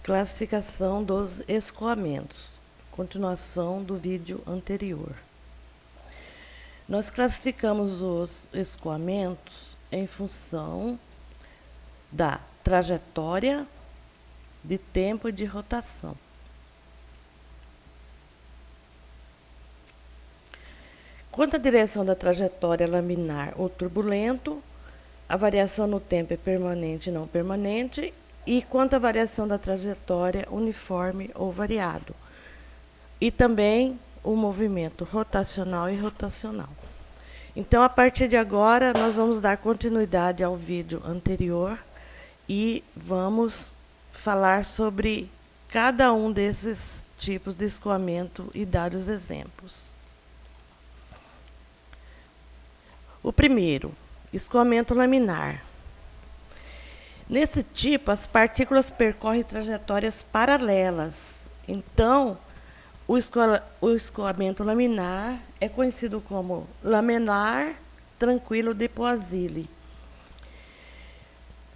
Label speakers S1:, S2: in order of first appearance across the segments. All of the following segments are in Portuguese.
S1: Classificação dos escoamentos. Continuação do vídeo anterior. Nós classificamos os escoamentos em função da trajetória, de tempo e de rotação. Quanto à direção da trajetória laminar ou turbulento, a variação no tempo é permanente e não permanente, e quanto à variação da trajetória uniforme ou variado, e também o movimento rotacional e rotacional. Então, a partir de agora, nós vamos dar continuidade ao vídeo anterior e vamos falar sobre cada um desses tipos de escoamento e dar os exemplos. O primeiro, escoamento laminar. Nesse tipo, as partículas percorrem trajetórias paralelas. Então, o escoamento laminar é conhecido como laminar tranquilo de Poiseuille.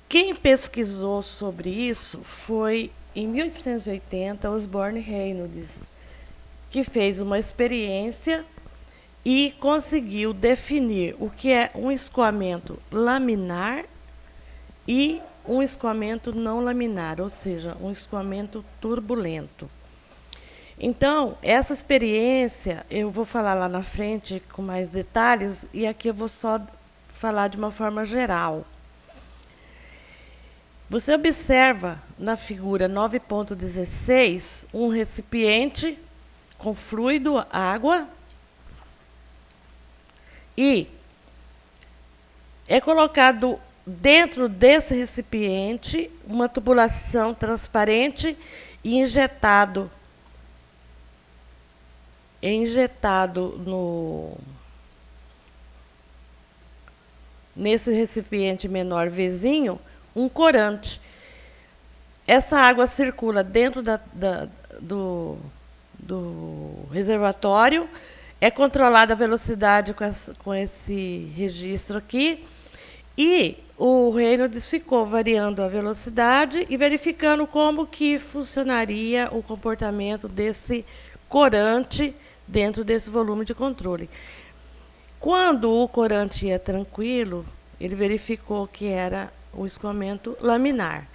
S1: Quem pesquisou sobre isso foi, em 1880, Osborne Reynolds, que fez uma experiência e conseguiu definir o que é um escoamento laminar e um escoamento não laminar, ou seja, um escoamento turbulento. Então, essa experiência eu vou falar lá na frente com mais detalhes, e aqui eu vou só falar de uma forma geral. Você observa na figura 9.16 um recipiente com fluido água e é colocado dentro desse recipiente uma tubulação transparente e injetado nesse recipiente menor vizinho um corante. Essa água circula dentro do reservatório, é controlada a velocidade com esse registro aqui, e o Reynolds ficou variando a velocidade e verificando como que funcionaria o comportamento desse corante dentro desse volume de controle. Quando o corante ia tranquilo, ele verificou que era o escoamento laminar.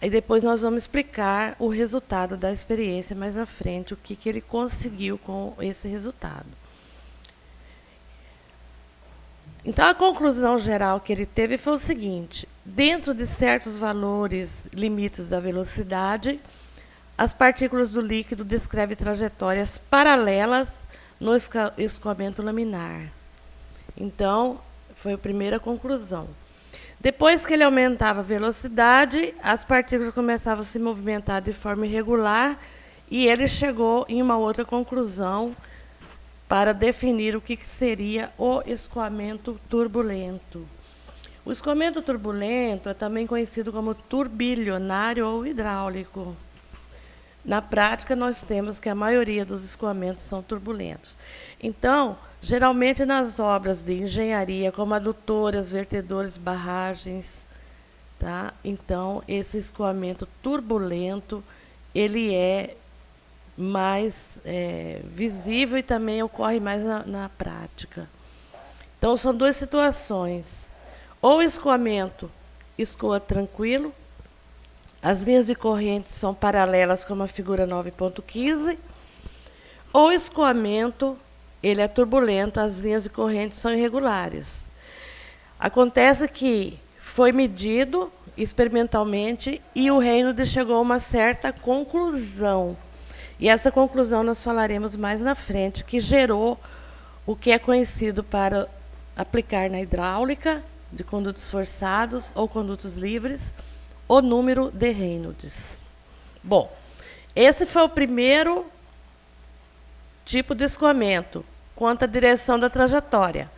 S1: Aí depois nós vamos explicar o resultado da experiência mais à frente, o que ele conseguiu com esse resultado. Então, a conclusão geral que ele teve foi o seguinte: dentro de certos valores limites da velocidade, as partículas do líquido descrevem trajetórias paralelas no escoamento laminar. Então, foi a primeira conclusão. Depois que ele aumentava a velocidade, as partículas começavam a se movimentar de forma irregular, e ele chegou em uma outra conclusão para definir o que seria o escoamento turbulento. O escoamento turbulento é também conhecido como turbilionário ou hidráulico. Na prática, nós temos que a maioria dos escoamentos são turbulentos. Então, geralmente nas obras de engenharia, como adutoras, vertedores, barragens, tá? Então, esse escoamento turbulento, ele é mais visível e também ocorre mais na prática. Então, são duas situações. Ou o escoamento escoa tranquilo, as linhas de corrente são paralelas, como a figura 9.15, ou o escoamento ele é turbulento, as linhas de corrente são irregulares. Acontece que foi medido experimentalmente e o Reynolds chegou a uma certa conclusão. E essa conclusão nós falaremos mais na frente, que gerou o que é conhecido para aplicar na hidráulica de condutos forçados ou condutos livres, o número de Reynolds. Bom, esse foi o primeiro tipo de escoamento, quanto à direção da trajetória.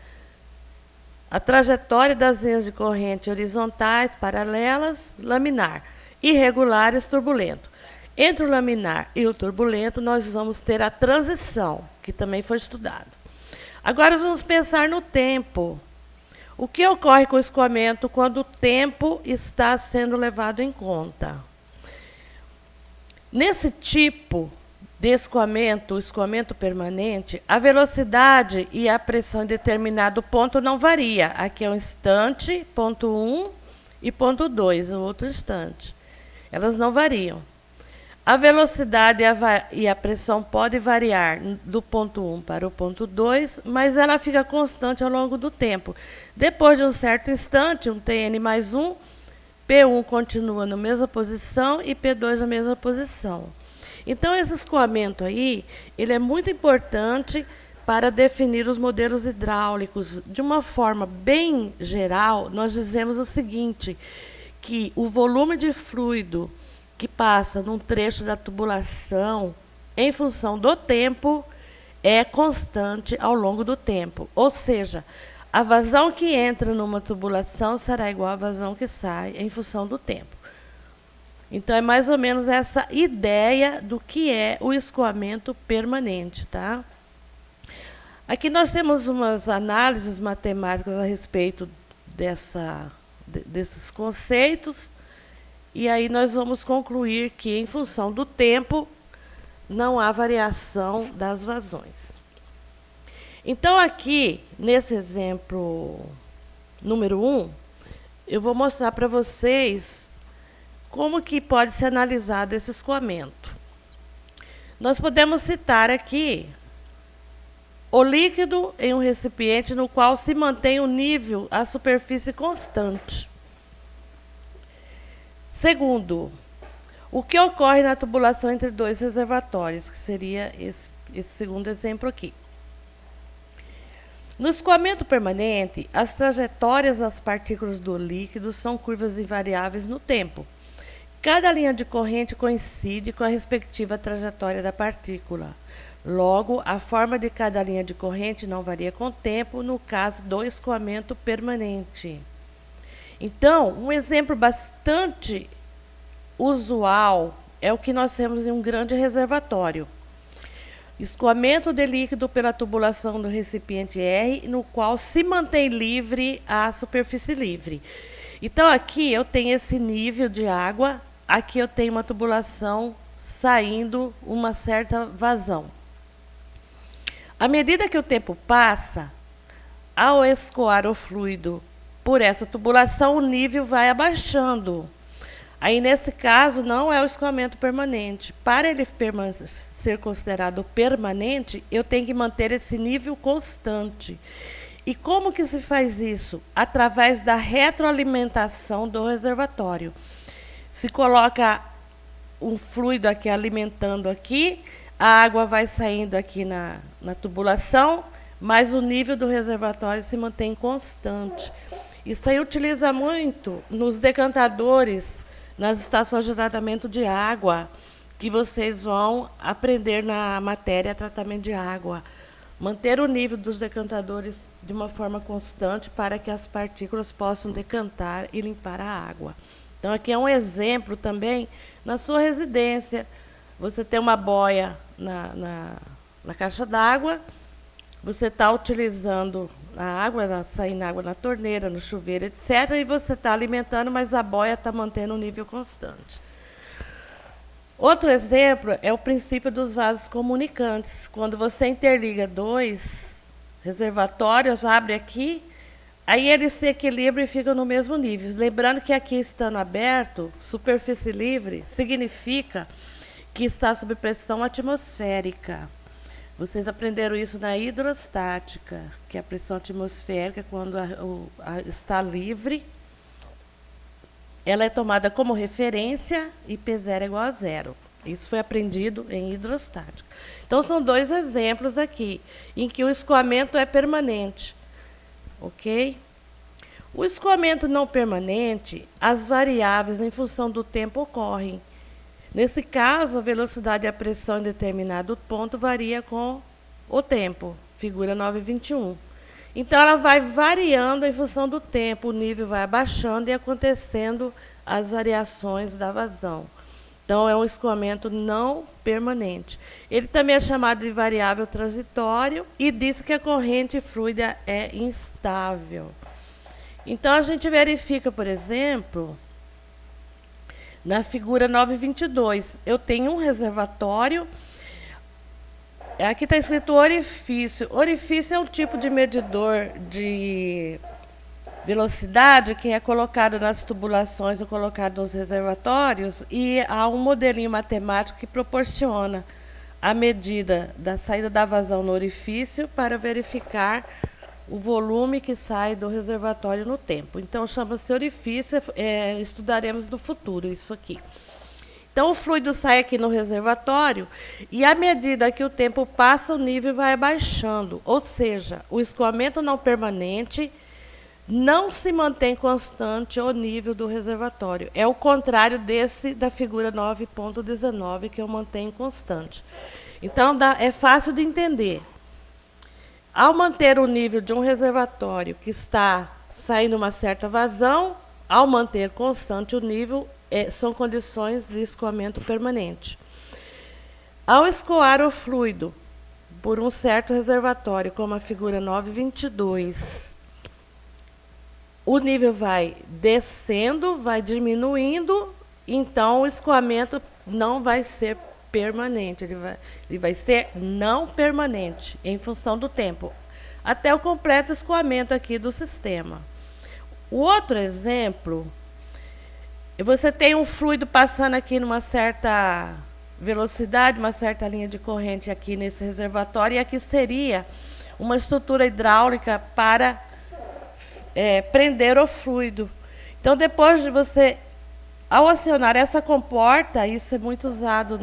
S1: A trajetória das linhas de corrente horizontais, paralelas, laminar, irregulares, turbulento. Entre o laminar e o turbulento, nós vamos ter a transição, que também foi estudado. Agora vamos pensar no tempo. O que ocorre com o escoamento quando o tempo está sendo levado em conta? Nesse tipo de escoamento, o escoamento permanente, a velocidade e a pressão em determinado ponto não varia. Aqui é um instante, ponto 1, e ponto 2, o outro instante. Elas não variam. A velocidade e a pressão podem variar do ponto 1 para o ponto 2, mas ela fica constante ao longo do tempo. Depois de um certo instante, um Tn mais 1, P1 continua na mesma posição e P2 na mesma posição. Então, esse escoamento aí, ele é muito importante para definir os modelos hidráulicos. De uma forma bem geral, nós dizemos o seguinte, que o volume de fluido que passa num trecho da tubulação, em função do tempo, é constante ao longo do tempo. Ou seja, a vazão que entra numa tubulação será igual à vazão que sai em função do tempo. Então, é mais ou menos essa ideia do que é o escoamento permanente, tá? Aqui nós temos umas análises matemáticas a respeito desses conceitos, e aí nós vamos concluir que, em função do tempo, não há variação das vazões. Então, aqui, nesse exemplo número 1, eu vou mostrar para vocês como que pode ser analisado esse escoamento. Nós podemos citar aqui o líquido em um recipiente no qual se mantém o nível, a superfície constante. Segundo, o que ocorre na tubulação entre dois reservatórios, que seria esse segundo exemplo aqui. No escoamento permanente, as trajetórias das partículas do líquido são curvas invariáveis no tempo. Cada linha de corrente coincide com a respectiva trajetória da partícula. Logo, a forma de cada linha de corrente não varia com o tempo, no caso do escoamento permanente. Então, um exemplo bastante usual é o que nós temos em um grande reservatório. Escoamento de líquido pela tubulação do recipiente R, no qual se mantém livre a superfície livre. Então, aqui eu tenho esse nível de água, aqui eu tenho uma tubulação saindo uma certa vazão. À medida que o tempo passa, ao escoar o fluido por essa tubulação, o nível vai abaixando. Aí, nesse caso, não é o escoamento permanente. Para ele ser considerado permanente, eu tenho que manter esse nível constante. E como que se faz isso? Através da retroalimentação do reservatório. Se coloca um fluido aqui alimentando aqui, a água vai saindo aqui na tubulação, mas o nível do reservatório se mantém constante. Isso aí utiliza muito nos decantadores, nas estações de tratamento de água, que vocês vão aprender na matéria tratamento de água. Manter o nível dos decantadores de uma forma constante para que as partículas possam decantar e limpar a água. Então, aqui é um exemplo também na sua residência. Você tem uma boia na caixa d'água, você está utilizando a água, saindo água na torneira, no chuveiro, etc., e você está alimentando, mas a boia está mantendo um nível constante. Outro exemplo é o princípio dos vasos comunicantes. Quando você interliga dois reservatórios, abre aqui, aí eles se equilibram e ficam no mesmo nível. Lembrando que aqui, estando aberto, superfície livre, significa que está sob pressão atmosférica. Vocês aprenderam isso na hidrostática, que a pressão atmosférica, quando está livre, ela é tomada como referência e P0 é igual a 0. Isso foi aprendido em hidrostática. Então, são dois exemplos aqui, em que o escoamento é permanente. Ok? O escoamento não permanente, as variáveis em função do tempo ocorrem. Nesse caso, a velocidade e a pressão em determinado ponto varia com o tempo, figura 9.21. Então, ela vai variando em função do tempo, o nível vai abaixando e acontecendo as variações da vazão. Então, é um escoamento não permanente. Ele também é chamado de variável transitório e diz que a corrente fluida é instável. Então, a gente verifica, por exemplo, Na figura 922, eu tenho um reservatório. Aqui está escrito orifício. Orifício é um tipo de medidor de velocidade que é colocado nas tubulações ou colocado nos reservatórios, e há um modelinho matemático que proporciona a medida da saída da vazão no orifício para verificar o volume que sai do reservatório no tempo. Então, chama-se orifício, estudaremos no futuro isso aqui. Então, o fluido sai aqui no reservatório e, à medida que o tempo passa, o nível vai abaixando. Ou seja, o escoamento não permanente não se mantém constante o nível do reservatório. É o contrário desse da figura 9.19, que eu mantenho constante. Então, é fácil de entender. Ao manter o nível de um reservatório que está saindo uma certa vazão, ao manter constante o nível, são condições de escoamento permanente. Ao escoar o fluido por um certo reservatório, como a figura 922, o nível vai descendo, vai diminuindo, então o escoamento não vai ser permanente, ele vai ser não permanente, em função do tempo, até o completo escoamento aqui do sistema. O outro exemplo, você tem um fluido passando aqui numa certa velocidade, uma certa linha de corrente aqui nesse reservatório, e aqui seria uma estrutura hidráulica para prender o fluido. Então, depois de você, ao acionar essa comporta, isso é muito usado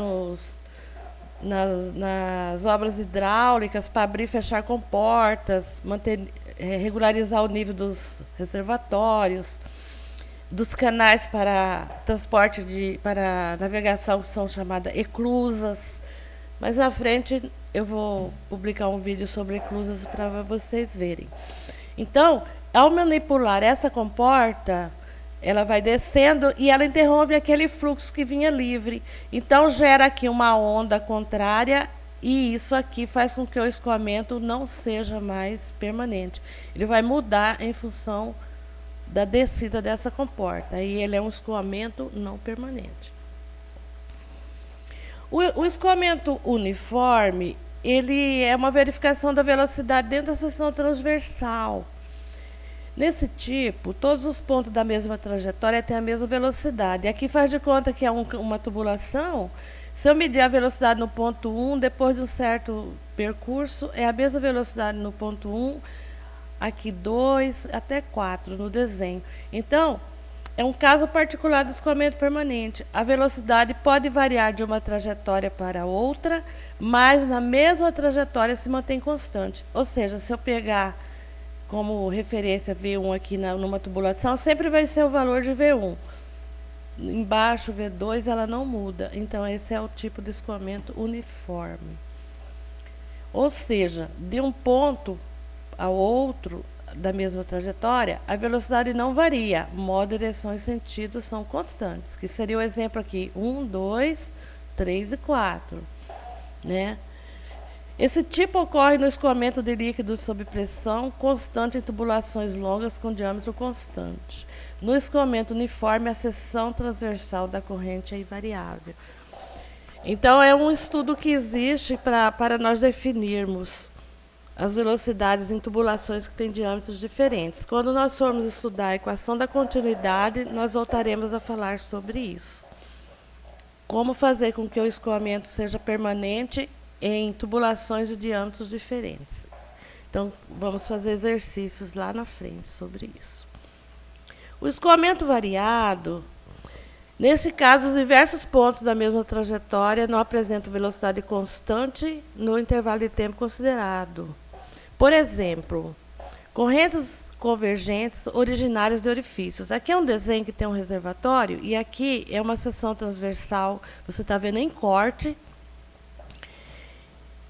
S1: nas obras hidráulicas, para abrir e fechar comportas, regularizar o nível dos reservatórios, dos canais para transporte para navegação, que são chamadas eclusas. Mais à frente eu vou publicar um vídeo sobre eclusas para vocês verem. Então, ao manipular essa comporta, ela vai descendo e ela interrompe aquele fluxo que vinha livre. Então, gera aqui uma onda contrária, e isso aqui faz com que o escoamento não seja mais permanente. Ele vai mudar em função da descida dessa comporta, e ele é um escoamento não permanente. O escoamento uniforme, ele é uma verificação da velocidade dentro da seção transversal. Nesse tipo, todos os pontos da mesma trajetória têm a mesma velocidade. Aqui faz de conta que é uma tubulação. Se eu medir a velocidade no ponto 1, depois de um certo percurso, é a mesma velocidade no ponto 1, aqui 2, até 4 no desenho. Então, é um caso particular do escoamento permanente. A velocidade pode variar de uma trajetória para outra, mas na mesma trajetória se mantém constante. Ou seja, se eu pegar como referência V1 aqui numa tubulação, sempre vai ser o valor de V1. Embaixo, V2, ela não muda. Então, esse é o tipo de escoamento uniforme. Ou seja, de um ponto ao outro da mesma trajetória, a velocidade não varia. Modo, direção e sentido são constantes, que seria o exemplo aqui, 1, 2, 3 e 4. Né? Esse tipo ocorre no escoamento de líquidos sob pressão constante em tubulações longas com diâmetro constante. No escoamento uniforme, a seção transversal da corrente é invariável. Então, é um estudo que existe para nós definirmos as velocidades em tubulações que têm diâmetros diferentes. Quando nós formos estudar a equação da continuidade, nós voltaremos a falar sobre isso. Como fazer com que o escoamento seja permanente em tubulações de diâmetros diferentes. Então, vamos fazer exercícios lá na frente sobre isso. O escoamento variado, neste caso, os diversos pontos da mesma trajetória não apresentam velocidade constante no intervalo de tempo considerado. Por exemplo, correntes convergentes originárias de orifícios. Aqui é um desenho que tem um reservatório, e aqui é uma seção transversal, você está vendo em corte,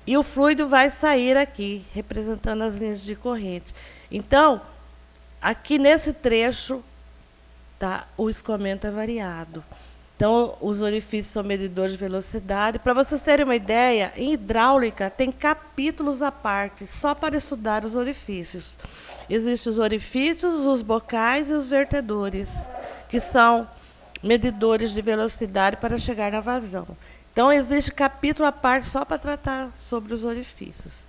S1: e o fluido vai sair aqui, representando as linhas de corrente. Então, aqui nesse trecho, tá, o escoamento é variado. Então, os orifícios são medidores de velocidade. Para vocês terem uma ideia, em hidráulica tem capítulos à parte, só para estudar os orifícios. Existem os orifícios, os bocais e os vertedores, que são medidores de velocidade para chegar na vazão. Então, existe capítulo à parte só para tratar sobre os orifícios.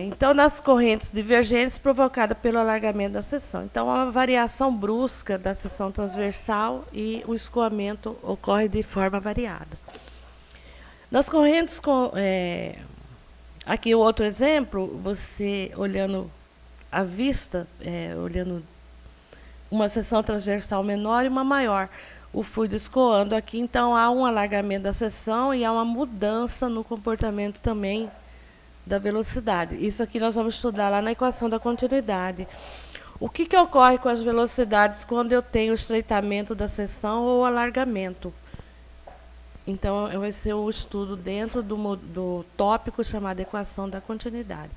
S1: Então, nas correntes divergentes provocadas pelo alargamento da seção. Então, a variação brusca da seção transversal e o escoamento ocorre de forma variada. Nas correntes, aqui o outro exemplo, você olhando à vista, olhando uma seção transversal menor e uma maior, o fluido escoando aqui, então há um alargamento da seção e há uma mudança no comportamento também da velocidade. Isso aqui nós vamos estudar lá na equação da continuidade. O que ocorre com as velocidades quando eu tenho estreitamento da seção ou alargamento? Então, vai ser o estudo dentro do tópico chamado equação da continuidade.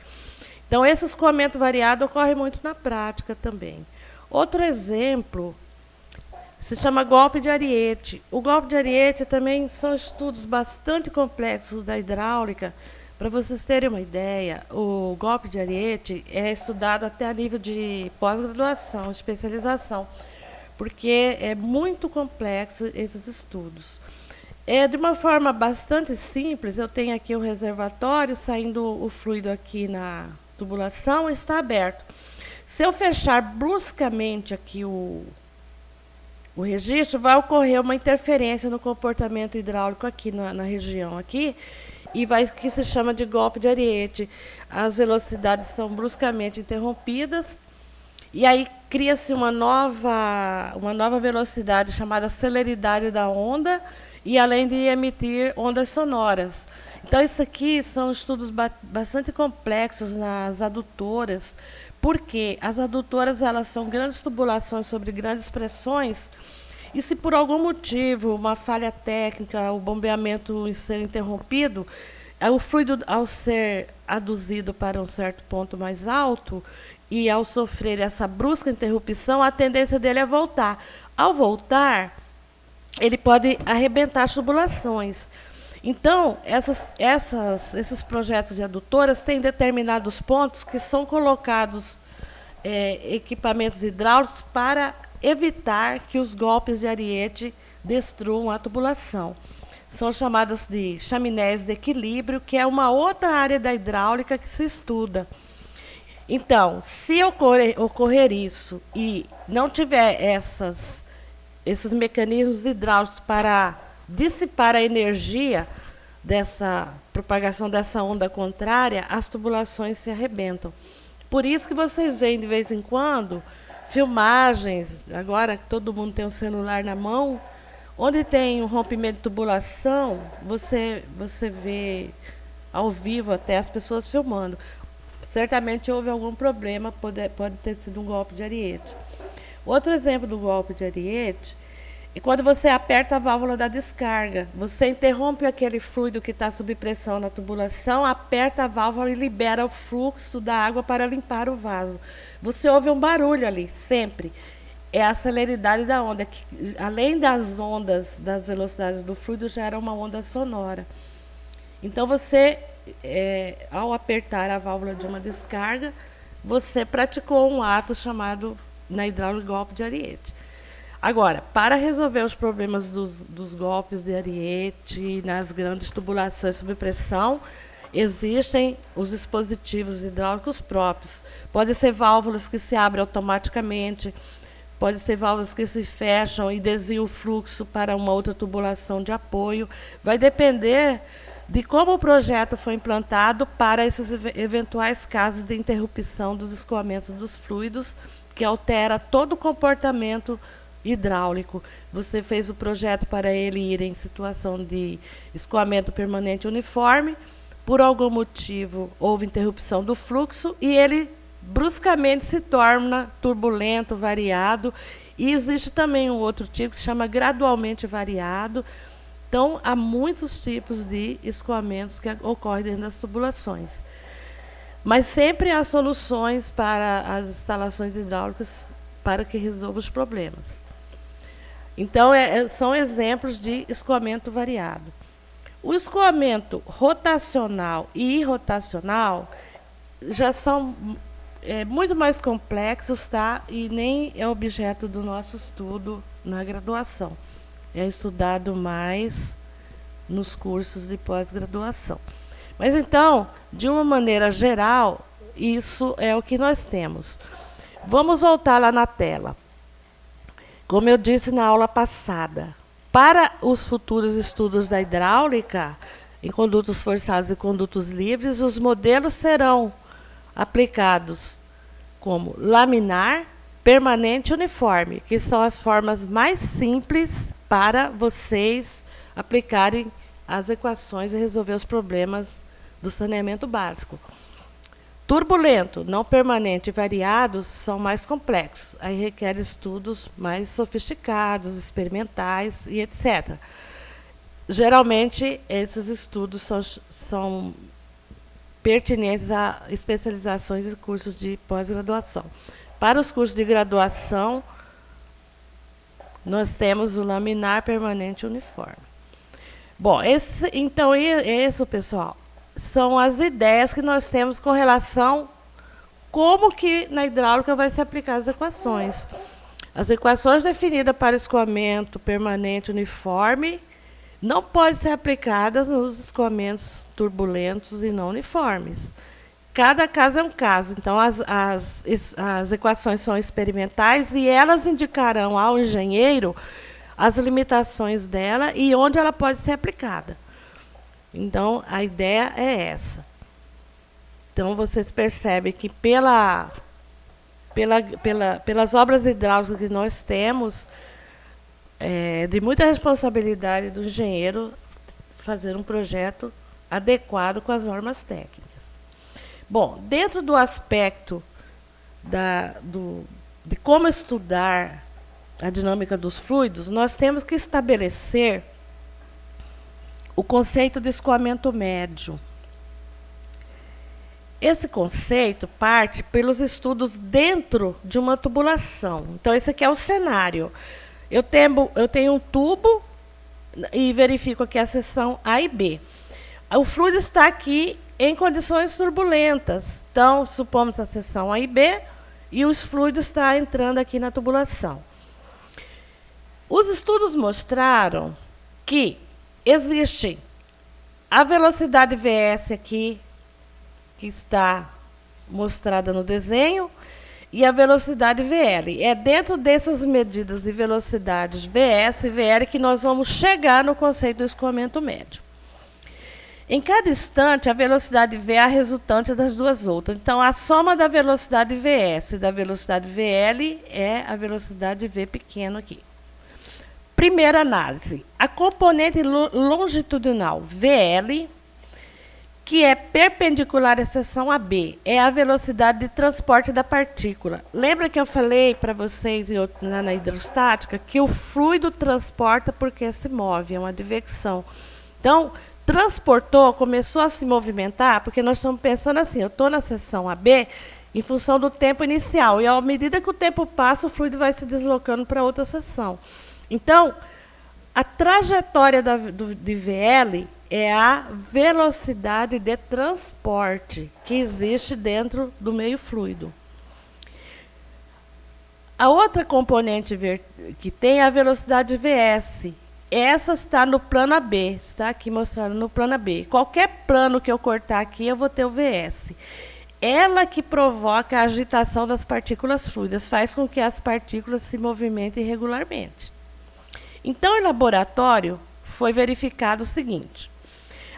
S1: Então, esse escoamento variado ocorre muito na prática também. Outro exemplo se chama golpe de Ariete. O golpe de Ariete também são estudos bastante complexos da hidráulica. Para vocês terem uma ideia, o golpe de Ariete é estudado até a nível de pós-graduação, especialização, porque é muito complexo esses estudos. De uma forma bastante simples, eu tenho aqui um reservatório, saindo o fluido aqui na tubulação, está aberto. Se eu fechar bruscamente aqui o registro, vai ocorrer uma interferência no comportamento hidráulico aqui na região aqui, e que se chama de golpe de Ariete. As velocidades são bruscamente interrompidas, e aí cria-se uma nova velocidade chamada celeridade da onda, e além de emitir ondas sonoras. Então, isso aqui são estudos bastante complexos nas adutoras, porque as adutoras elas são grandes tubulações sobre grandes pressões, e se por algum motivo, uma falha técnica, o bombeamento ser interrompido, o fluido, ao ser aduzido para um certo ponto mais alto, e ao sofrer essa brusca interrupção, a tendência dele é voltar. Ao voltar, ele pode arrebentar as tubulações. Então, esses projetos de adutoras têm determinados pontos que são colocados equipamentos hidráulicos para evitar que os golpes de Ariete destruam a tubulação. São chamadas de chaminés de equilíbrio, que é uma outra área da hidráulica que se estuda. Então, se ocorrer isso e não tiver esses mecanismos hidráulicos para dissipar a energia dessa propagação dessa onda contrária, as tubulações se arrebentam. Por isso que vocês veem de vez em quando filmagens, agora que todo mundo tem um celular na mão, onde tem um rompimento de tubulação, você vê ao vivo até as pessoas filmando. Certamente houve algum problema, pode ter sido um golpe de Ariete. Outro exemplo do golpe de Ariete é quando você aperta a válvula da descarga. Você interrompe aquele fluido que está sob pressão na tubulação, aperta a válvula e libera o fluxo da água para limpar o vaso. Você ouve um barulho ali, sempre. É a celeridade da onda, que além das ondas, das velocidades do fluido, gera uma onda sonora. Então, você, ao apertar a válvula de uma descarga, você praticou um ato chamado, na hidráulica, golpe de Ariete. Agora, para resolver os problemas dos golpes de Ariete nas grandes tubulações sob pressão, existem os dispositivos hidráulicos próprios. Podem ser válvulas que se abrem automaticamente, podem ser válvulas que se fecham e desviam o fluxo para uma outra tubulação de apoio. Vai depender de como o projeto foi implantado para esses eventuais casos de interrupção dos escoamentos dos fluidos, que altera todo o comportamento hidráulico. Você fez o projeto para ele ir em situação de escoamento permanente uniforme, por algum motivo houve interrupção do fluxo e ele bruscamente se torna turbulento, variado, e existe também um outro tipo que se chama gradualmente variado. Então, há muitos tipos de escoamentos que ocorrem dentro das tubulações. Mas sempre há soluções para as instalações hidráulicas para que resolva os problemas. Então, são exemplos de escoamento variado. O escoamento rotacional e irrotacional já são muito mais complexos, tá? E nem é objeto do nosso estudo na graduação. É estudado mais nos cursos de pós-graduação. Mas então, de uma maneira geral, isso é o que nós temos. Vamos voltar lá na tela. Como eu disse na aula passada, para os futuros estudos da hidráulica, em condutos forçados e condutos livres, os modelos serão aplicados como laminar, permanente e uniforme, que são as formas mais simples para vocês aplicarem as equações e resolver os problemas do saneamento básico. Turbulento, não permanente e variado são mais complexos. Aí requer estudos mais sofisticados, experimentais e etc. Geralmente, esses estudos são pertinentes a especializações e cursos de pós-graduação. Para os cursos de graduação, nós temos o laminar, permanente e uniforme. Bom, então, isso, pessoal, são as ideias que nós temos com relação como que na hidráulica vai se aplicar as equações. As equações definidas para escoamento permanente uniforme não podem ser aplicadas nos escoamentos turbulentos e não uniformes. Cada caso é um caso. Então, as equações são experimentais e elas indicarão ao engenheiro as limitações dela e onde ela pode ser aplicada. Então, a ideia é essa. Então, vocês percebem que pelas obras hidráulicas que nós temos, é de muita responsabilidade do engenheiro fazer um projeto adequado com as normas técnicas. Bom, dentro do aspecto de como estudar a dinâmica dos fluidos, nós temos que estabelecer o conceito de escoamento médio. Esse conceito parte pelos estudos dentro de uma tubulação. Então, esse aqui é o cenário. Eu tenho um tubo e verifico aqui a seção A e B. O fluido está aqui em condições turbulentas. Então, supomos a seção A e B e o fluido está entrando aqui na tubulação. Os estudos mostraram que existe a velocidade Vs aqui, que está mostrada no desenho, e a velocidade VL. É dentro dessas medidas de velocidades Vs e VL que nós vamos chegar no conceito do escoamento médio. Em cada instante, a velocidade V é a resultante das duas outras. Então, a soma da velocidade Vs e da velocidade VL é a velocidade V pequeno aqui. Primeira análise. A componente longitudinal VL, que é perpendicular à seção AB, é a velocidade de transporte da partícula. Lembra que eu falei para vocês na hidrostática que o fluido transporta porque se move, é uma advecção. Então, transportou, começou a se movimentar, porque nós estamos pensando assim, eu estou na seção AB em função do tempo inicial, e à medida que o tempo passa, o fluido vai se deslocando para outra seção. Então, a trajetória de VL é a velocidade de transporte que existe dentro do meio fluido. A outra componente que tem é a velocidade Vs. Essa está no plano AB, está aqui mostrando no plano AB. Qualquer plano que eu cortar aqui, eu vou ter o Vs. Ela que provoca a agitação das partículas fluidas, faz com que as partículas se movimentem regularmente. Então, em laboratório, foi verificado o seguinte.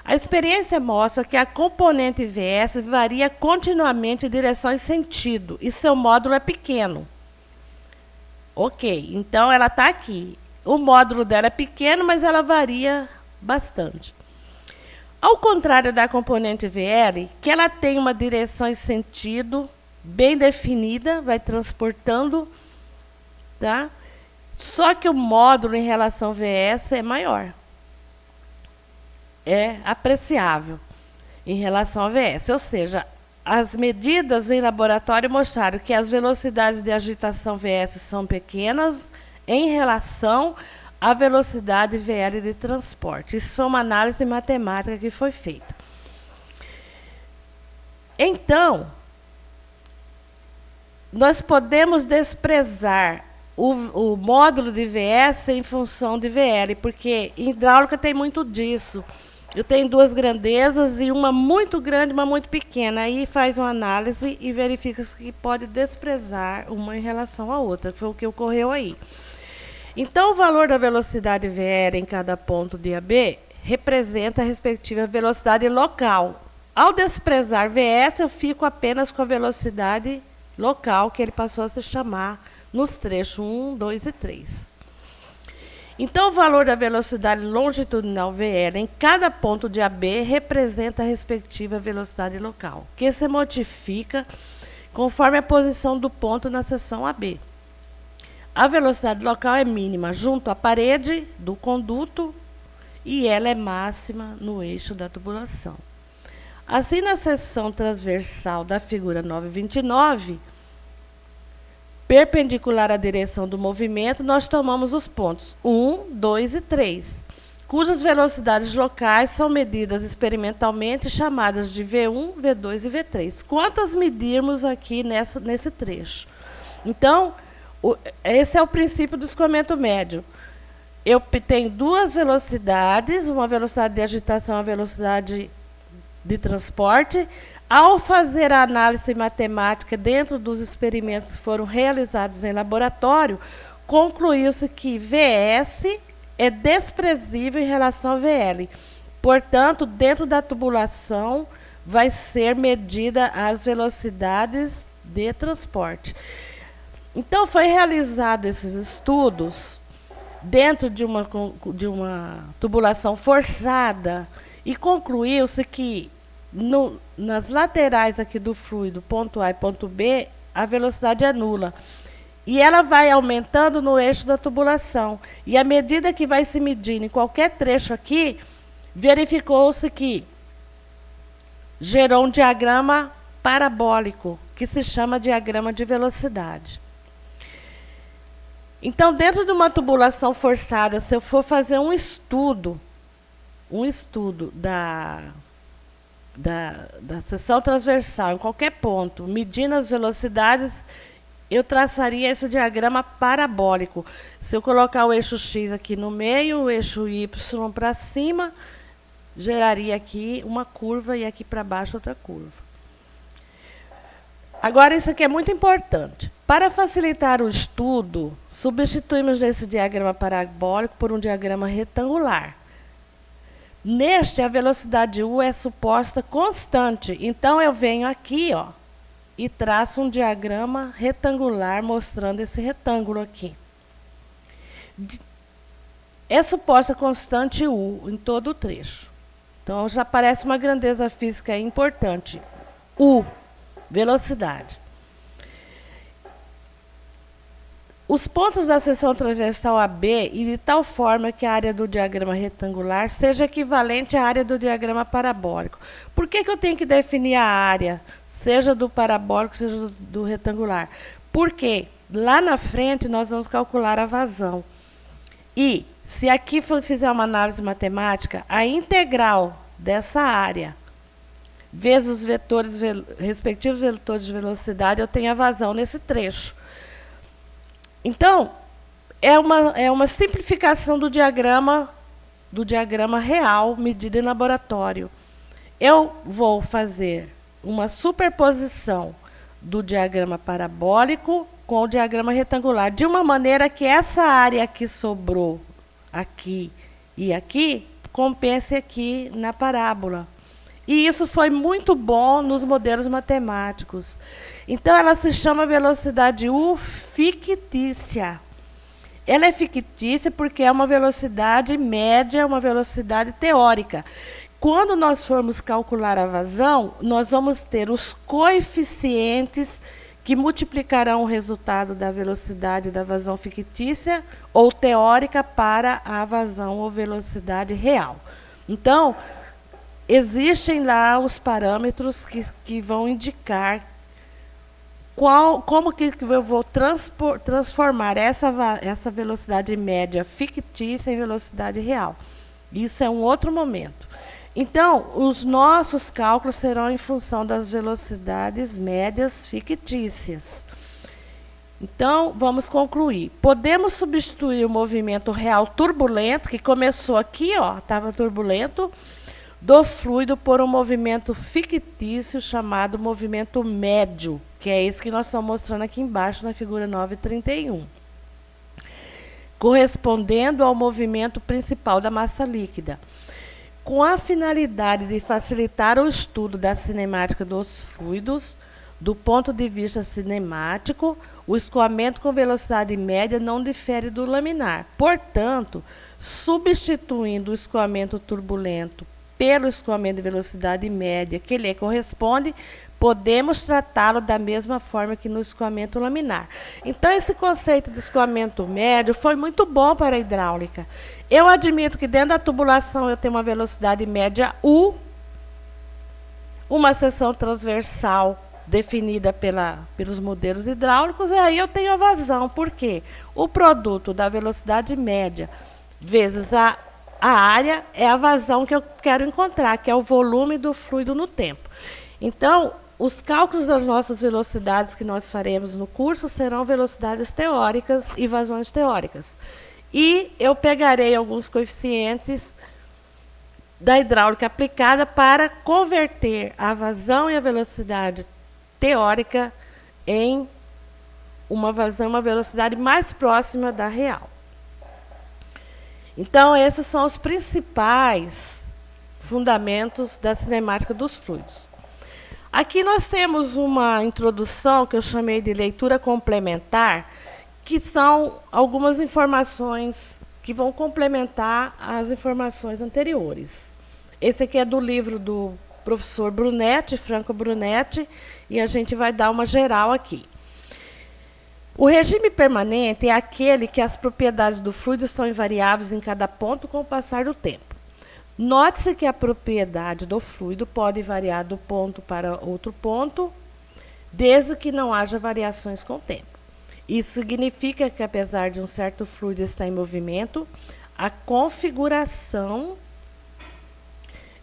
S1: A experiência mostra que a componente Vs varia continuamente em direção e sentido, e seu módulo é pequeno. Ok, então ela está aqui. O módulo dela é pequeno, mas ela varia bastante. Ao contrário da componente VL, que ela tem uma direção e sentido bem definida, vai transportando, tá? Só que o módulo em relação ao Vs é maior. É apreciável em relação ao Vs. Ou seja, as medidas em laboratório mostraram que as velocidades de agitação Vs são pequenas em relação à velocidade VL de transporte. Isso foi uma análise matemática que foi feita. Então, nós podemos desprezar o módulo de VS em função de VL, porque em hidráulica tem muito disso. Eu tenho duas grandezas e uma muito grande e uma muito pequena. Aí faz uma análise e verifica que pode desprezar uma em relação à outra, que foi o que ocorreu aí. Então, o valor da velocidade VL em cada ponto de AB representa a respectiva velocidade local. Ao desprezar VS, eu fico apenas com a velocidade local, que ele passou a se chamar nos trechos 1, 2 e 3. Então, o valor da velocidade longitudinal VL em cada ponto de AB representa a respectiva velocidade local, que se modifica conforme a posição do ponto na seção AB. A velocidade local é mínima junto à parede do conduto e ela é máxima no eixo da tubulação. Assim, na seção transversal da figura 929, perpendicular à direção do movimento, nós tomamos os pontos 1, 2 e 3, cujas velocidades locais são medidas experimentalmente chamadas de V1, V2 e V3. Quantas medirmos aqui nesse trecho? Então, esse é o princípio do escoamento médio. Eu tenho duas velocidades, uma velocidade de agitação e uma velocidade de transporte. Ao fazer a análise matemática dentro dos experimentos que foram realizados em laboratório, concluiu-se que VS é desprezível em relação a VL. Portanto, dentro da tubulação, vai ser medida as velocidades de transporte. Então, foi realizado esses estudos dentro de uma tubulação forçada e concluiu-se que nas laterais aqui do fluido, ponto A e ponto B, a velocidade é nula. E ela vai aumentando no eixo da tubulação. E à medida que vai se medindo em qualquer trecho aqui, verificou-se que gerou um diagrama parabólico, que se chama diagrama de velocidade. Então, dentro de uma tubulação forçada, se eu for fazer um estudo da seção transversal, em qualquer ponto, medindo as velocidades, eu traçaria esse diagrama parabólico. Se eu colocar o eixo X aqui no meio, o eixo Y para cima, geraria aqui uma curva e aqui para baixo outra curva. Agora, isso aqui é muito importante. Para facilitar o estudo, substituímos esse diagrama parabólico por um diagrama retangular. Neste, a velocidade U é suposta constante. Então, eu venho aqui, ó, e traço um diagrama retangular mostrando esse retângulo aqui. É suposta constante U em todo o trecho. Então, já aparece uma grandeza física importante. U, velocidade. Os pontos da seção transversal AB e de tal forma que a área do diagrama retangular seja equivalente à área do diagrama parabólico. Por que eu tenho que definir a área, seja do parabólico, seja do retangular? Porque lá na frente nós vamos calcular a vazão. E se aqui fizer uma análise matemática, a integral dessa área vezes os vetores, respectivos vetores de velocidade, eu tenho a vazão nesse trecho. Então, é uma simplificação do diagrama real medido em laboratório. Eu vou fazer uma superposição do diagrama parabólico com o diagrama retangular, de uma maneira que essa área que sobrou aqui e aqui compense aqui na parábola. E isso foi muito bom nos modelos matemáticos. Então, ela se chama velocidade U fictícia. Ela é fictícia porque é uma velocidade média, uma velocidade teórica. Quando nós formos calcular a vazão, nós vamos ter os coeficientes que multiplicarão o resultado da velocidade da vazão fictícia ou teórica para a vazão ou velocidade real. Então, existem lá os parâmetros que vão indicar como que eu vou transformar essa velocidade média fictícia em velocidade real. Isso é um outro momento. Então, os nossos cálculos serão em função das velocidades médias fictícias. Então, vamos concluir. Podemos substituir o movimento real turbulento, que começou aqui, ó, estava turbulento, do fluido por um movimento fictício chamado movimento médio, que é esse que nós estamos mostrando aqui embaixo na figura 931, correspondendo ao movimento principal da massa líquida. Com a finalidade de facilitar o estudo da cinemática dos fluidos, do ponto de vista cinemático, o escoamento com velocidade média não difere do laminar. Portanto, substituindo o escoamento turbulento pelo escoamento de velocidade média que lhe corresponde, podemos tratá-lo da mesma forma que no escoamento laminar. Então, esse conceito de escoamento médio foi muito bom para a hidráulica. Eu admito que dentro da tubulação eu tenho uma velocidade média U, uma seção transversal definida pelos modelos hidráulicos, e aí eu tenho a vazão. Por quê? O produto da velocidade média vezes a área é a vazão que eu quero encontrar, que é o volume do fluido no tempo. Então, os cálculos das nossas velocidades que nós faremos no curso serão velocidades teóricas e vazões teóricas. E eu pegarei alguns coeficientes da hidráulica aplicada para converter a vazão e a velocidade teórica em uma vazão, uma velocidade mais próxima da real. Então, esses são os principais fundamentos da cinemática dos fluidos. Aqui nós temos uma introdução que eu chamei de leitura complementar, que são algumas informações que vão complementar as informações anteriores. Esse aqui é do livro do professor Brunetti, Franco Brunetti, e a gente vai dar uma geral aqui. O regime permanente é aquele que as propriedades do fluido são invariáveis em cada ponto com o passar do tempo. Note-se que a propriedade do fluido pode variar do ponto para outro ponto, desde que não haja variações com o tempo. Isso significa que, apesar de um certo fluido estar em movimento, a configuração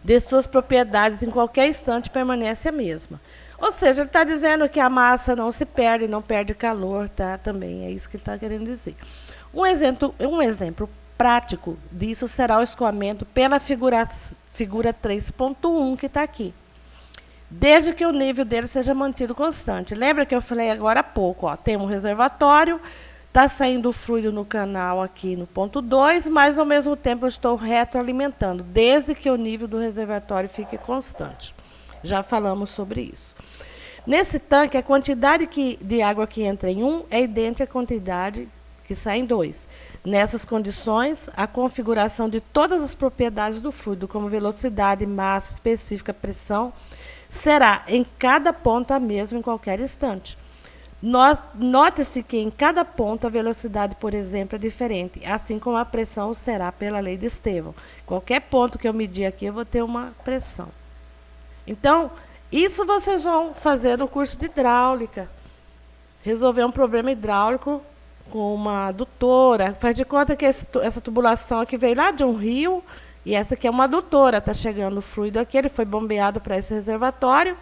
S1: de suas propriedades em qualquer instante permanece a mesma. Ou seja, ele está dizendo que a massa não se perde, não perde calor, tá? Também é isso que ele está querendo dizer. Um exemplo prático disso será o escoamento pela figura 3.1 que está aqui. Desde que o nível dele seja mantido constante. Lembra que eu falei agora há pouco, ó, tem um reservatório, está saindo o fluido no canal aqui no ponto 2, mas ao mesmo tempo eu estou retroalimentando, desde que o nível do reservatório fique constante. Já falamos sobre isso. Nesse tanque, a quantidade de água que entra em 1 é idêntica à quantidade que sai em 2. Nessas condições, a configuração de todas as propriedades do fluido, como velocidade, massa específica, pressão, será em cada ponto a mesma em qualquer instante. Note-se que em cada ponto a velocidade, por exemplo, é diferente, assim como a pressão será pela lei de Estevão. Qualquer ponto que eu medir aqui, eu vou ter uma pressão. Então, isso vocês vão fazer no curso de hidráulica. Resolver um problema hidráulico com uma adutora. Faz de conta que essa tubulação aqui veio lá de um rio, e essa aqui é uma adutora. Está chegando o fluido aqui, ele foi bombeado para esse reservatório.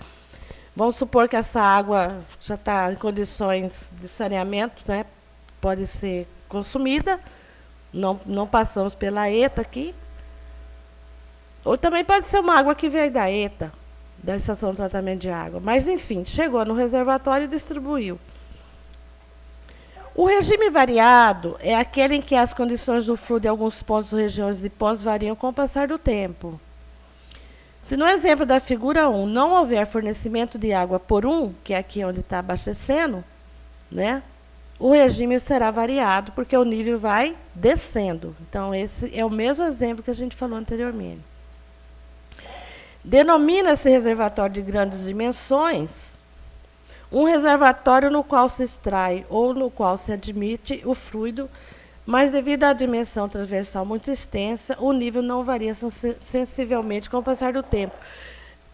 S1: Vamos supor que essa água já está em condições de saneamento, né? Pode ser consumida. Não passamos pela ETA aqui. Ou também pode ser uma água que veio da ETA, da estação de tratamento de água. Mas, enfim, chegou no reservatório e distribuiu. O regime variado é aquele em que as condições do fluido em alguns pontos ou regiões de pontos variam com o passar do tempo. Se no exemplo da figura 1 não houver fornecimento de água por 1, que é aqui onde está abastecendo, né, o regime será variado, porque o nível vai descendo. Então, esse é o mesmo exemplo que a gente falou anteriormente. Denomina-se reservatório de grandes dimensões um reservatório no qual se extrai ou no qual se admite o fluido, mas devido à dimensão transversal muito extensa, o nível não varia sensivelmente com o passar do tempo.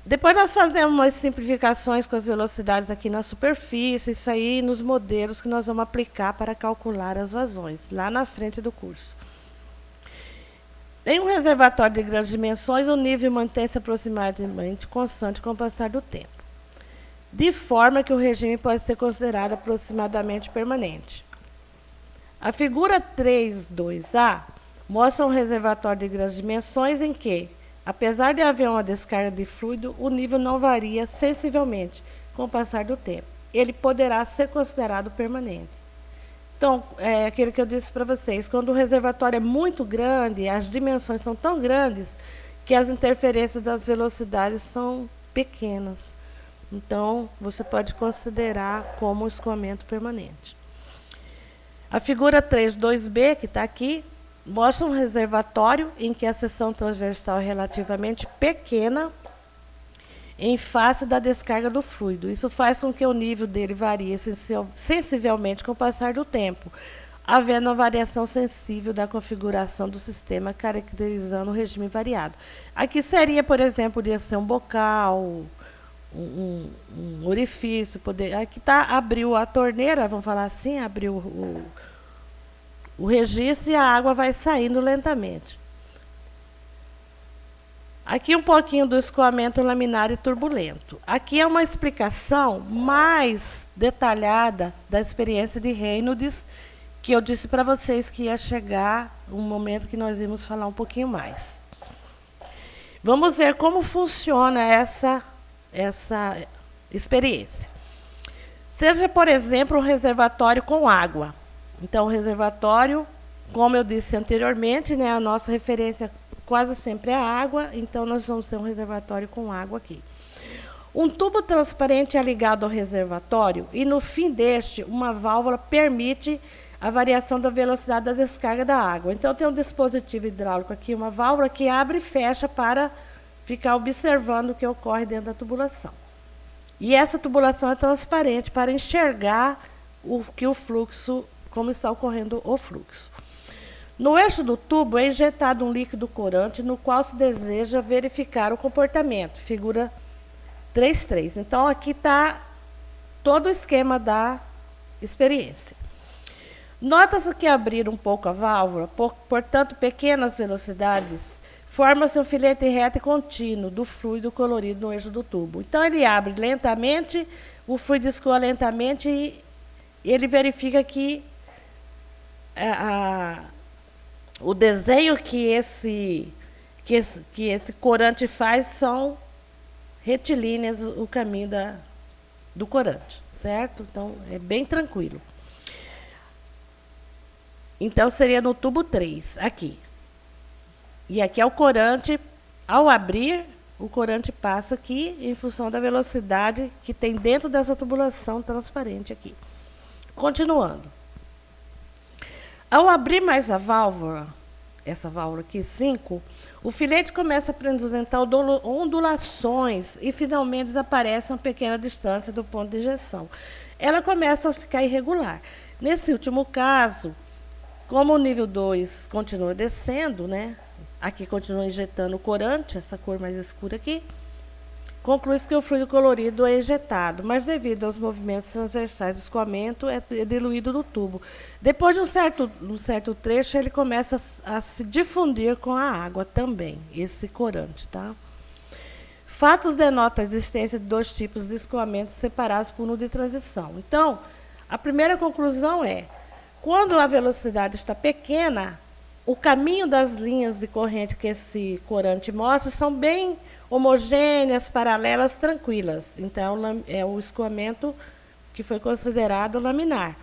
S1: Depois nós fazemos umas simplificações com as velocidades aqui na superfície, isso aí nos modelos que nós vamos aplicar para calcular as vazões, lá na frente do curso. Em um reservatório de grandes dimensões, o nível mantém-se aproximadamente constante com o passar do tempo. de forma que o regime pode ser considerado aproximadamente permanente. A figura 3.2a mostra um reservatório de grandes dimensões em que, apesar de haver uma descarga de fluido, o nível não varia sensivelmente com o passar do tempo. Ele poderá ser considerado permanente. Então, é aquilo que eu disse para vocês, quando o reservatório é muito grande, as dimensões são tão grandes que as interferências das velocidades são pequenas. Então, você pode considerar como um escoamento permanente. A figura 3.2b, que está aqui, mostra um reservatório em que a seção transversal é relativamente pequena em face da descarga do fluido. Isso faz com que o nível dele varie sensivelmente com o passar do tempo, havendo uma variação sensível da configuração do sistema, caracterizando o regime variado. Aqui seria, por exemplo, poderia ser um bocal, um orifício. Aqui está, abriu a torneira, vamos falar assim, abriu o registro e a água vai saindo lentamente. Aqui um pouquinho do escoamento laminar e turbulento. Aqui é uma explicação mais detalhada da experiência de Reynolds, que eu disse para vocês que ia chegar um momento que nós íamos falar um pouquinho mais. Vamos ver como funciona essa experiência. Seja, por exemplo, um reservatório com água. Então, o reservatório, como eu disse anteriormente, né, a nossa referência quase sempre é a água, então nós vamos ter um reservatório com água aqui. Um tubo transparente é ligado ao reservatório e no fim deste, uma válvula permite a variação da velocidade da descarga da água. Então, tem um dispositivo hidráulico aqui, uma válvula que abre e fecha para ficar observando o que ocorre dentro da tubulação. E essa tubulação é transparente para enxergar o fluxo, como está ocorrendo o fluxo. No eixo do tubo é injetado um líquido corante no qual se deseja verificar o comportamento, figura 3.3. Então, aqui está todo o esquema da experiência. Nota-se que abrir um pouco a válvula, portanto, pequenas velocidades, forma-se um filete reto e contínuo do fluido colorido no eixo do tubo. Então, ele abre lentamente, o fluido escoa lentamente e ele verifica que o desenho que esse corante faz são retilíneas o caminho do corante, certo? Então, é bem tranquilo. Então, seria no tubo 3, aqui. E aqui é o corante, ao abrir, o corante passa aqui em função da velocidade que tem dentro dessa tubulação transparente aqui. Continuando. Ao abrir mais a válvula, essa válvula aqui, 5, o filete começa a apresentar ondulações e finalmente desaparece a uma pequena distância do ponto de injeção. Ela começa a ficar irregular. Nesse último caso, como o nível 2 continua descendo, né? Aqui continua injetando o corante, essa cor mais escura aqui, conclui-se que o fluido colorido é injetado, mas devido aos movimentos transversais do escoamento, é diluído no tubo. Depois de um certo trecho, ele começa a se difundir com a água também, esse corante, tá? Fatos denotam a existência de dois tipos de escoamentos separados por nudo de transição. Então, a primeira conclusão é, quando a velocidade está pequena, o caminho das linhas de corrente que esse corante mostra são bem homogêneas, paralelas, tranquilas. Então, é o escoamento que foi considerado laminar.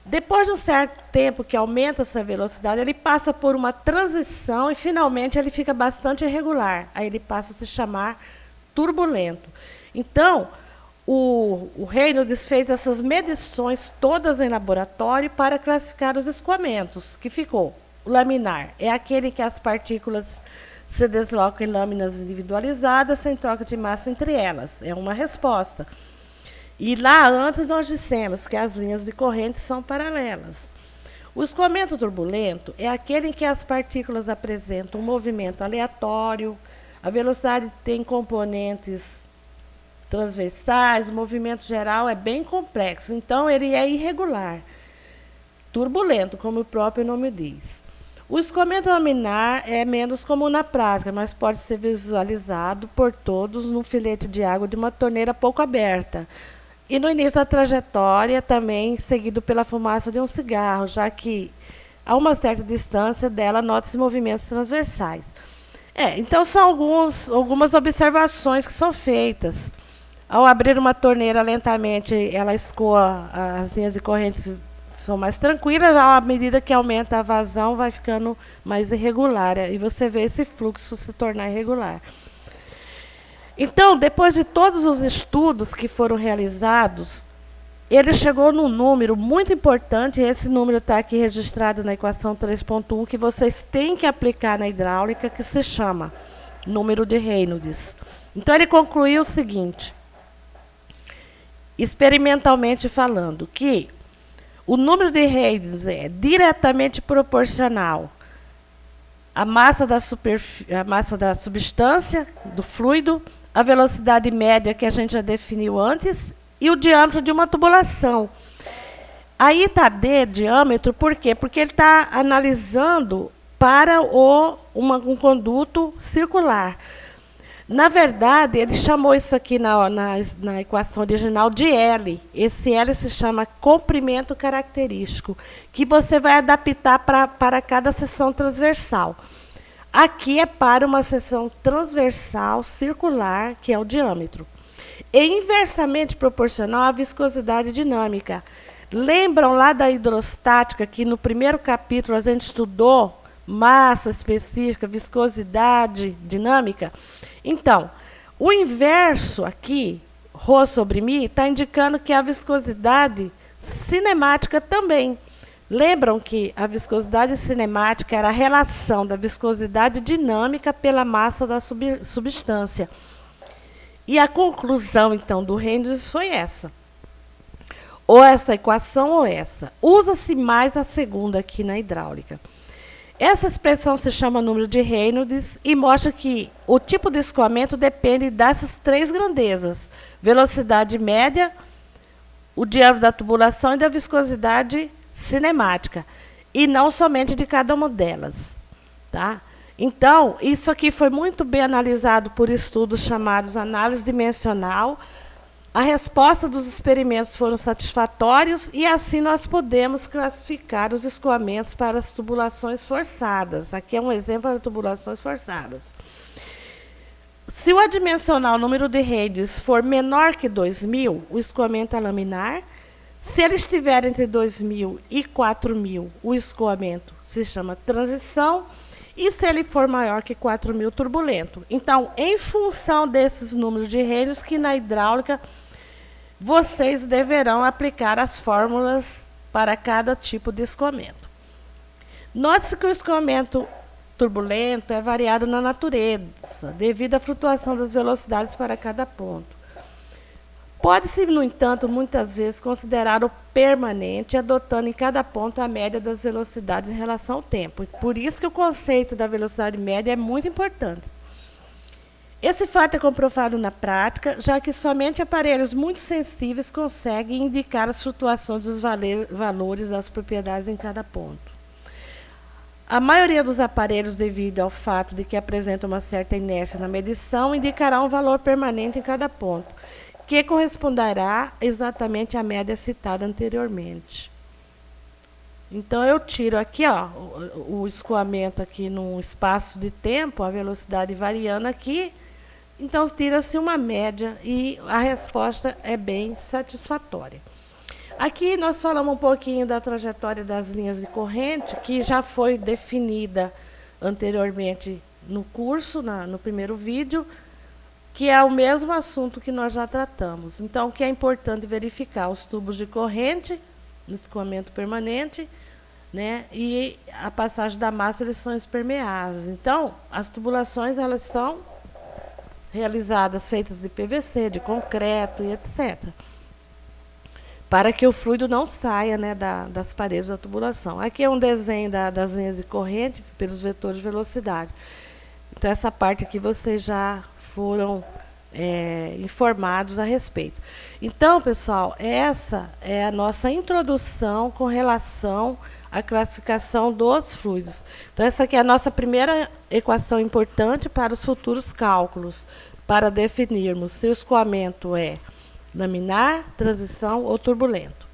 S1: Depois de um certo tempo que aumenta essa velocidade, ele passa por uma transição e, finalmente, ele fica bastante irregular. Aí ele passa a se chamar turbulento. Então, o Reynolds fez essas medições todas em laboratório para classificar os escoamentos, que ficou. O laminar é aquele que as partículas se deslocam em lâminas individualizadas sem troca de massa entre elas. É uma resposta. E lá antes nós dissemos que as linhas de corrente são paralelas. O escoamento turbulento é aquele em que as partículas apresentam um movimento aleatório, a velocidade tem componentes transversais, o movimento geral é bem complexo, então ele é irregular, turbulento, como o próprio nome diz. O escoamento laminar é menos comum na prática, mas pode ser visualizado por todos no filete de água de uma torneira pouco aberta. E no início da trajetória, também seguido pela fumaça de um cigarro, já que a uma certa distância dela nota-se movimentos transversais. Então são algumas observações que são feitas. Ao abrir uma torneira lentamente, ela escoa, as linhas de corrente são mais tranquilas, à medida que aumenta a vazão, vai ficando mais irregular. E você vê esse fluxo se tornar irregular. Então, depois de todos os estudos que foram realizados, ele chegou num número muito importante, e esse número está aqui registrado na equação 3.1, que vocês têm que aplicar na hidráulica, que se chama número de Reynolds. Então, ele concluiu o seguinte, experimentalmente falando, que o número de Reynolds é diretamente proporcional à massa da substância, do fluido, a velocidade média que a gente já definiu antes e o diâmetro de uma tubulação. Aí está D, diâmetro, por quê? Porque ele está analisando para um conduto circular. Na verdade, ele chamou isso aqui na equação original de L. Esse L se chama comprimento característico, que você vai adaptar para cada seção transversal. Aqui é para uma seção transversal circular, que é o diâmetro. E inversamente proporcional à viscosidade dinâmica. Lembram lá da hidrostática, que no primeiro capítulo a gente estudou massa específica, viscosidade dinâmica? Então, o inverso aqui, ρ sobre μ, está indicando que a viscosidade cinemática também. Lembram que a viscosidade cinemática era a relação da viscosidade dinâmica pela massa da substância. E a conclusão, então, do Reynolds foi essa. Ou essa equação ou essa. Usa-se mais a segunda aqui na hidráulica. Essa expressão se chama número de Reynolds e mostra que o tipo de escoamento depende dessas três grandezas: velocidade média, o diâmetro da tubulação e da viscosidade cinemática, e não somente de cada uma delas. Tá? Então, isso aqui foi muito bem analisado por estudos chamados análise dimensional. A resposta dos experimentos foram satisfatórios e assim nós podemos classificar os escoamentos para as tubulações forçadas. Aqui é um exemplo para tubulações forçadas. Se o adimensional número de Reynolds for menor que 2.000, o escoamento é laminar. Se ele estiver entre 2.000 e 4.000, o escoamento se chama transição. E se ele for maior que 4.000, turbulento. Então, em função desses números de Reynolds, que na hidráulica vocês deverão aplicar as fórmulas para cada tipo de escoamento. Note-se que o escoamento turbulento é variado na natureza, devido à flutuação das velocidades para cada ponto. Pode-se, no entanto, muitas vezes considerar o permanente, adotando em cada ponto a média das velocidades em relação ao tempo. Por isso que o conceito da velocidade média é muito importante. Esse fato é comprovado na prática, já que somente aparelhos muito sensíveis conseguem indicar as flutuações dos valores das propriedades em cada ponto. A maioria dos aparelhos, devido ao fato de que apresentam uma certa inércia na medição, indicará um valor permanente em cada ponto, que corresponderá exatamente à média citada anteriormente. Então, eu tiro aqui o escoamento aqui num espaço de tempo, a velocidade variando aqui. Então, tira-se uma média e a resposta é bem satisfatória. Aqui nós falamos um pouquinho da trajetória das linhas de corrente, que já foi definida anteriormente no curso, no primeiro vídeo, que é o mesmo assunto que nós já tratamos. Então, o que é importante verificar? Os tubos de corrente, no escoamento permanente, né? E a passagem da massa, eles são impermeáveis. Então, as tubulações, elas são realizadas, feitas de PVC, de concreto e etc. Para que o fluido não saia, né, das paredes da tubulação. Aqui é um desenho das linhas de corrente pelos vetores de velocidade. Então, essa parte aqui vocês já foram informados a respeito. Então, pessoal, essa é a nossa introdução com relação a classificação dos fluidos. Então, essa aqui é a nossa primeira equação importante para os futuros cálculos, para definirmos se o escoamento é laminar, transição ou turbulento.